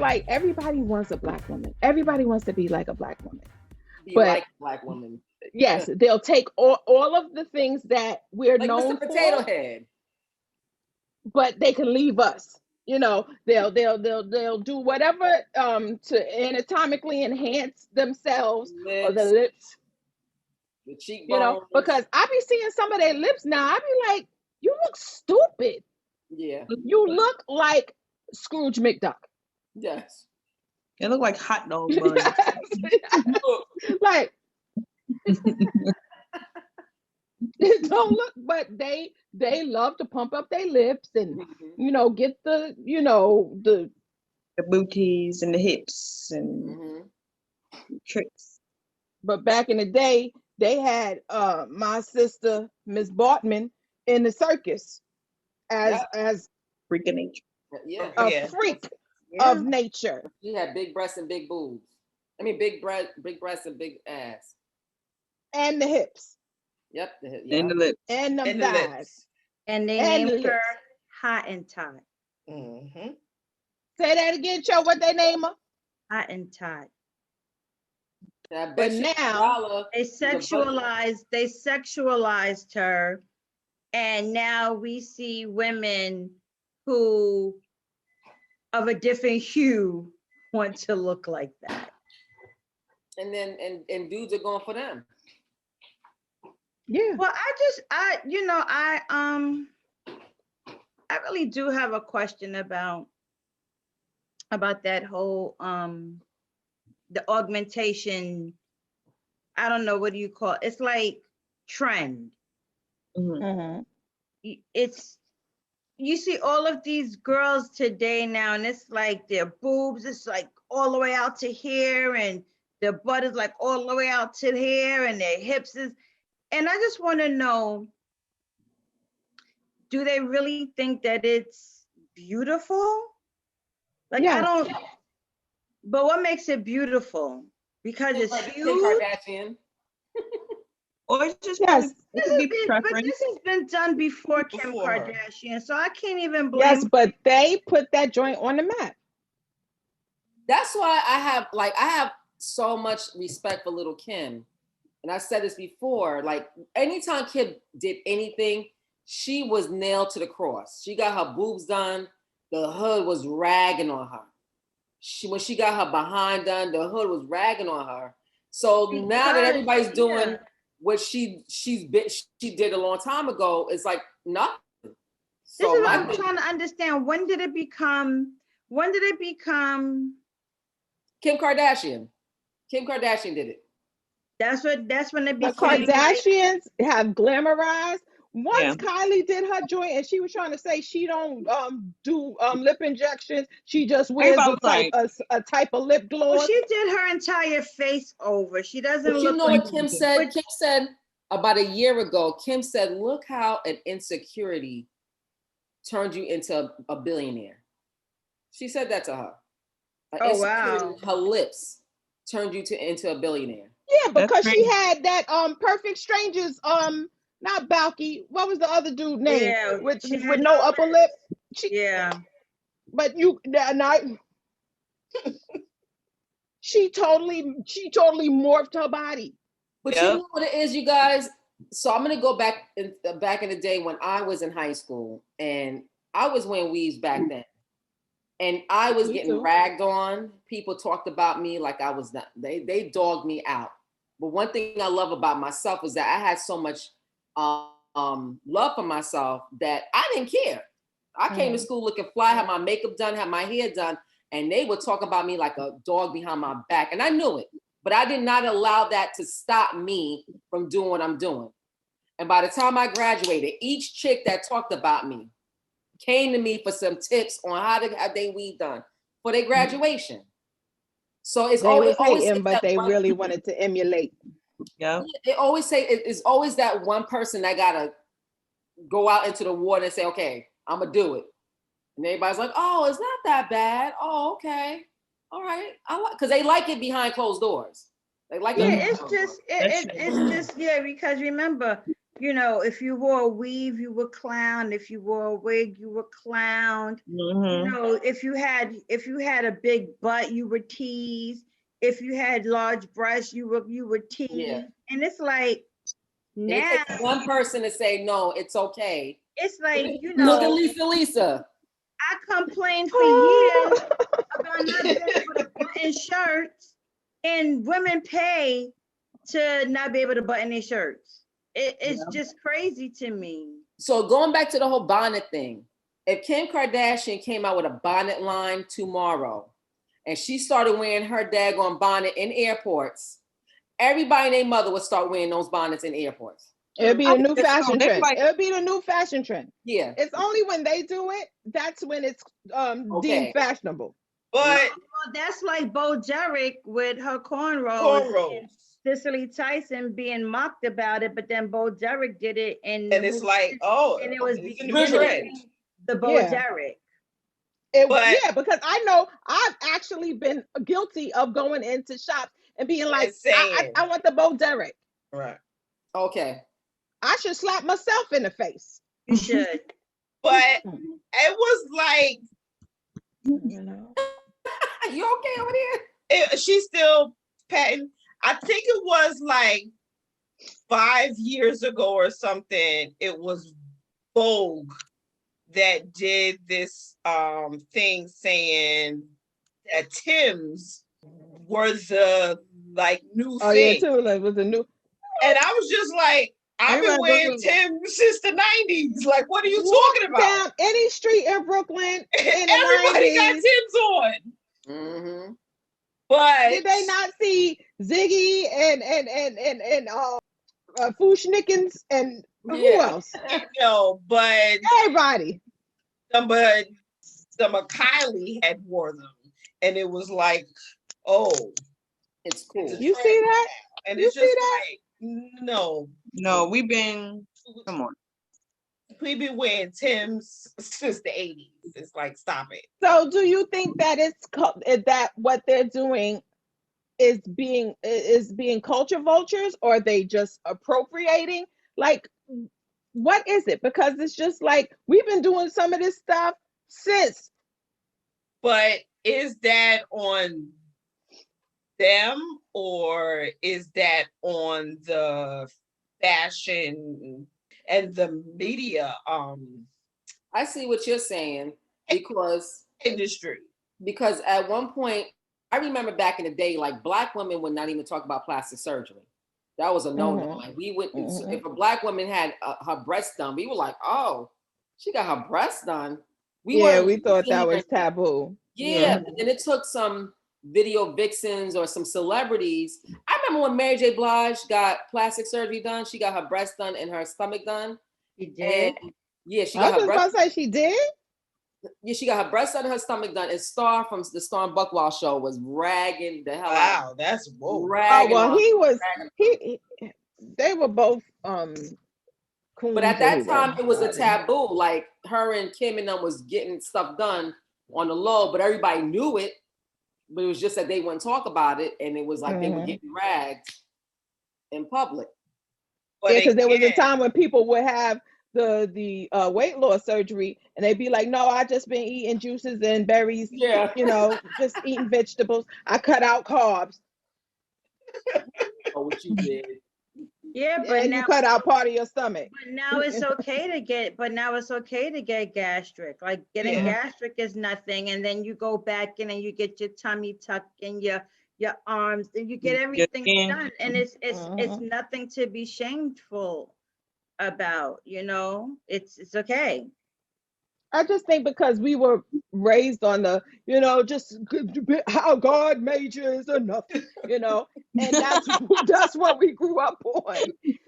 like everybody wants a black woman. Everybody wants to be like a black woman. Be But like a black woman. yes, they'll take all of the things that we're Like known Mr. Potato for, Head. but they can leave us. You know, they'll do whatever to anatomically enhance themselves or the Lips, lips, the you know, cheekbones. because I be seeing some of their lips now. I be like, you look stupid. Yeah. You look like Scrooge McDuck. Yes. It look like hot dog buns. Like it don't look, but they love to pump up their lips and get the The booties and the hips and tricks. But back in the day, they had my sister Miss Bartman in the circus as Freak of nature. Yeah. a freak of nature. She had big breasts and big boobs. I mean, big breasts and big ass. And the hips. Yep. And the lips. And the And thighs. And they And the named her lips. Hot and Tot. Say that again, Cho. What they name her? Hot and Tot. But now they sexualized her, and now we see women who of a different hue want to look like that. And then and dudes are going for them. Yeah. Well, I really do have a question about that whole the augmentation. I don't know, what do you call it? It's like trend. It's, you see all of these girls today now, and it's like their boobs, it's like all the way out to here, and their butt is like all the way out to here, and their hips is, and I just want to know, do they really think that it's beautiful? Like, yes. I don't, but what makes it beautiful? Because it's huge. Kardashian. Or it's just yes. But this has been done before Kim Kardashian, so I can't even blame. Yes, but they put that joint on the map. That's why I have so much respect for little Kim. And I said this before, like anytime Kim did anything, she was nailed to the cross. She got her boobs done, the hood was ragging on her. When she got her behind done, the hood was ragging on her. So now that everybody's doing what she did a long time ago, it's like nothing. So this is what I'm trying to understand. When did it become Kim Kardashian? Kim Kardashian did it. That's when it became. The Kardashians have glamorized. Once Kylie did her joint and she was trying to say she don't do lip injections, she just wears a type of lip gloss. Well, she did her entire face over. She doesn't look. You know what Kim said? Kim said about a year ago, Kim said, look how an insecurity turned you into a billionaire. She said that to her. Oh, wow. Her lips turned you into a billionaire. Yeah, because she had that Perfect Strangers, not Balky. What was the other dude name? Yeah, with no upper lip. But she totally morphed her body. But you know what it is, you guys? So I'm gonna go back in the day when I was in high school, and I was wearing weaves back then, and I was getting ragged on. People talked about me like I was not. They dogged me out. But one thing I love about myself is that I had so much love for myself that I didn't care. I came to school looking fly, had my makeup done, had my hair done, and they would talk about me like a dog behind my back, and I knew it. But I did not allow that to stop me from doing what I'm doing. And by the time I graduated, each chick that talked about me came to me for some tips on how to have their weave done for their graduation. So it's always hating, but they really wanted to emulate. Yeah. They always say it's always that one person that gotta go out into the water and say, okay, I'm gonna do it. And everybody's like, oh, it's not that bad. Oh, okay. All right. Because they like it behind closed doors. They like it. It's just because remember, you know, if you wore a weave, you were clowned. If you wore a wig, you were clowned. You know, if you had a big butt, you were teased. If you had large breasts, you were teased. Yeah. And it's like And it now takes one person to say no, it's okay. it's like, you Look at know, Lisa. I complained for years about not being able to button shirts, and women pay to not be able to button their shirts. It's just crazy to me. So going back to the whole bonnet thing, if Kim Kardashian came out with a bonnet line tomorrow and she started wearing her daggone bonnet in airports, everybody and their mother would start wearing those bonnets in airports. It'll be a new fashion trend. It'll be the new fashion trend. Yeah. It's only when they do it, that's when it's deemed fashionable. But well, that's like Bo Derek with her cornrows. Cicely Tyson being mocked about it, but then Bo Derek did it, and it's like, oh, and it was the Bo Derek. Because I know I've actually been guilty of going into shops and being like, I want the Bo Derek. Right. Okay. I should slap myself in the face. You should. But it was like, you okay over there? She's still patting. I think it was like 5 years ago or something. It was Vogue that did this thing saying that Tim's were the like new thing. Yeah, too. Like was a new. And I was just like, I've been wearing Tim's since the 90s. Like, what are you talking about? Down any street in Brooklyn. Everybody got Tim's on. Mm-hmm. But did they not see Ziggy and Fushnikins and who else? No, but everybody. Some of Kylie had wore them, and it was like, oh, it's cool. You see that? And you it's just see that? Like, no, we've been. Come on. We've been wearing Tim's since the 80s. It's like, stop it. So do you think that that what they're doing is being culture vultures, or are they just appropriating? Like, what is it? Because it's just like we've been doing some of this stuff since. But is that on them, or is that on the fashion and the media I see what you're saying, because industry? Because at one point, I remember back in the day, like Black women would not even talk about plastic surgery. That was a no-no. Like we wouldn't. If a Black woman had her breast done, we were like, "Oh, she got her breast done." We thought that was taboo. Yeah, and it took some video vixens or some celebrities. I remember when Mary J. Blige got plastic surgery done. She got her breast done and her stomach done. She did. And, yeah, she got her breast. I was about to say she did. Yeah, she got her breast done and her stomach done. And Star from the Star and Buckwild show was ragging the hell out. Wow, that's whoa. They were both but at that time it was a taboo. Like her and Kim and them was getting stuff done on the low, but everybody knew it. But it was just that they wouldn't talk about it, and it was like they were getting ragged in public. But because there was a time when people would have the weight loss surgery, and they'd be like, "No, I just been eating juices and berries. Yeah, just eating vegetables. I cut out carbs." Oh, what you did? Yeah, but now you cut out part of your stomach. But now it's okay to get. But now it's okay to get gastric. Like getting gastric is nothing, and then you go back in and you get your tummy tuck and your arms, and you get everything done, and it's nothing to be shameful about. It's okay. I just think because we were raised on the, just how God made you is enough, and that's what we grew up on.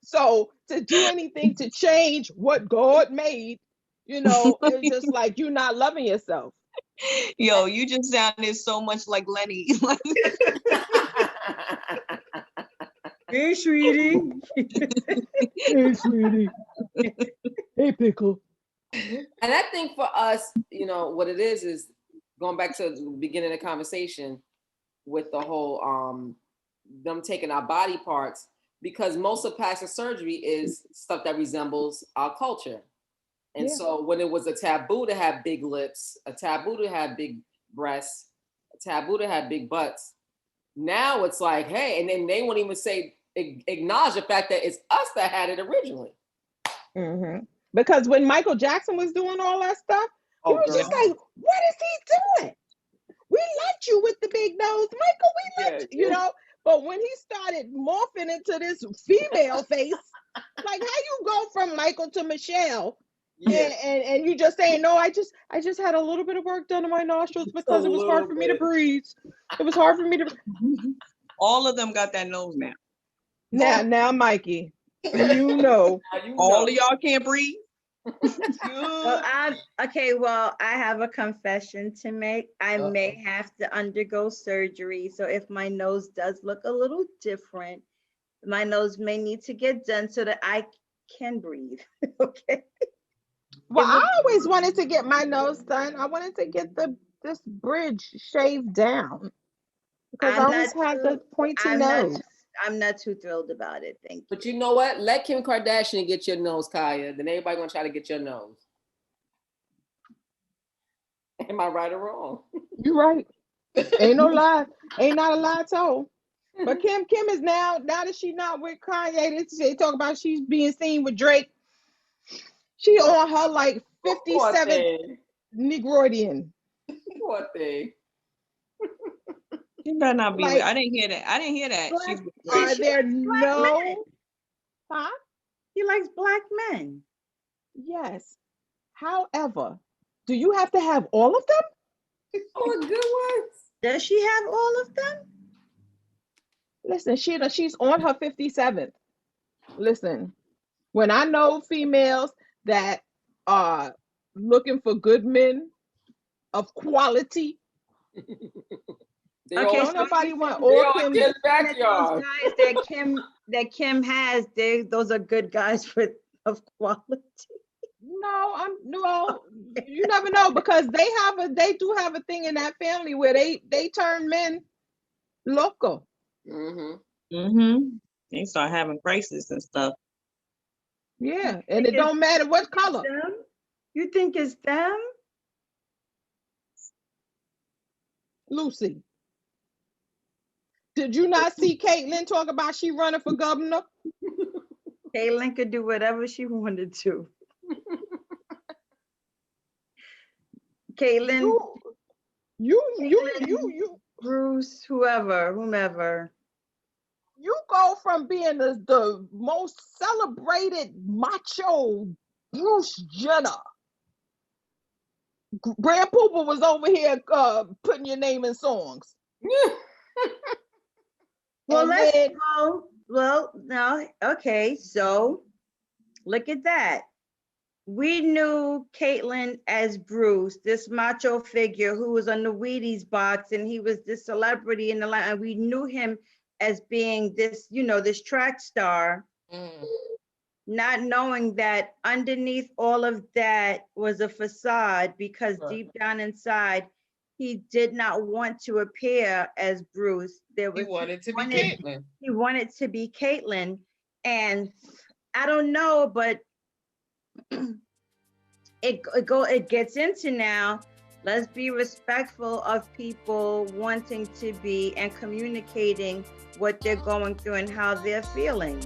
So to do anything to change what God made, it's just like you're not loving yourself. Yo, you just sounded so much like Lenny. Hey, sweetie. Hey, sweetie. Hey, pickle. And I think for us, what it is going back to the beginning of the conversation with the whole them taking our body parts, because most of plastic surgery is stuff that resembles our culture. And so when it was a taboo to have big lips, a taboo to have big breasts, a taboo to have big butts, now it's like, hey, and then they won't even acknowledge the fact that it's us that had it originally. Mm-hmm. Because when Michael Jackson was doing all that stuff, he was just like, what is he doing? We liked you with the big nose, Michael. We liked you, you know. But when he started morphing into this female face, like how you go from Michael to Michelle, and you just saying, no, I just had a little bit of work done on my nostrils because it was hard for me to breathe. It was hard for me to. All of them got that nose now. Now, Mikey, you know, all of y'all can't breathe. Well, I have a confession to make. I may have to undergo surgery. So if my nose does look a little different, my nose may need to get done so that I can breathe. Okay. Well, I always wanted to get my nose done. I wanted to get this bridge shaved down because I always had the pointy nose. I'm not too thrilled about it. Thank you. But you know what? Let Kim Kardashian get your nose, Kaya. Then everybody gonna try to get your nose. Am I right or wrong? You're right. Ain't no lie. Ain't not a lie told. But Kim is now that she's not with Kanye, they talk about she's being seen with Drake. She on her like 57th Negroidian. Poor thing. She better not be Like, with. I didn't hear that. Are there no? Huh? He likes black men. Yes. However, do you have to have all of them? Oh, good ones. Does she have all of them? Listen, she's on her 57th. Listen, when I know females that are looking for good men of quality. Okay, nobody want all Kim's backyard. Those guys that Kim has, those are good guys of quality. No, you never know because they do have a thing in that family where they turn men local. They start having crisis and stuff. Yeah, and it don't matter what color. You think it's them? Lucy, did you not see Caitlyn talk about she running for governor? Caitlyn could do whatever she wanted to. Caitlyn, you, Bruce, whomever. You go from being the most celebrated macho Bruce Jenner. Grand Poopa was over here putting your name in songs. Okay, so look at that. We knew Caitlyn as Bruce, this macho figure who was on the Wheaties box, and he was this celebrity in the line, and we knew him as being this, this track star, not knowing that underneath all of that was a facade, because deep down inside, he did not want to appear as Bruce. He wanted to be Caitlyn. And I don't know, but it gets into now, let's be respectful of people wanting to be and communicating what they're going through and how they're feeling.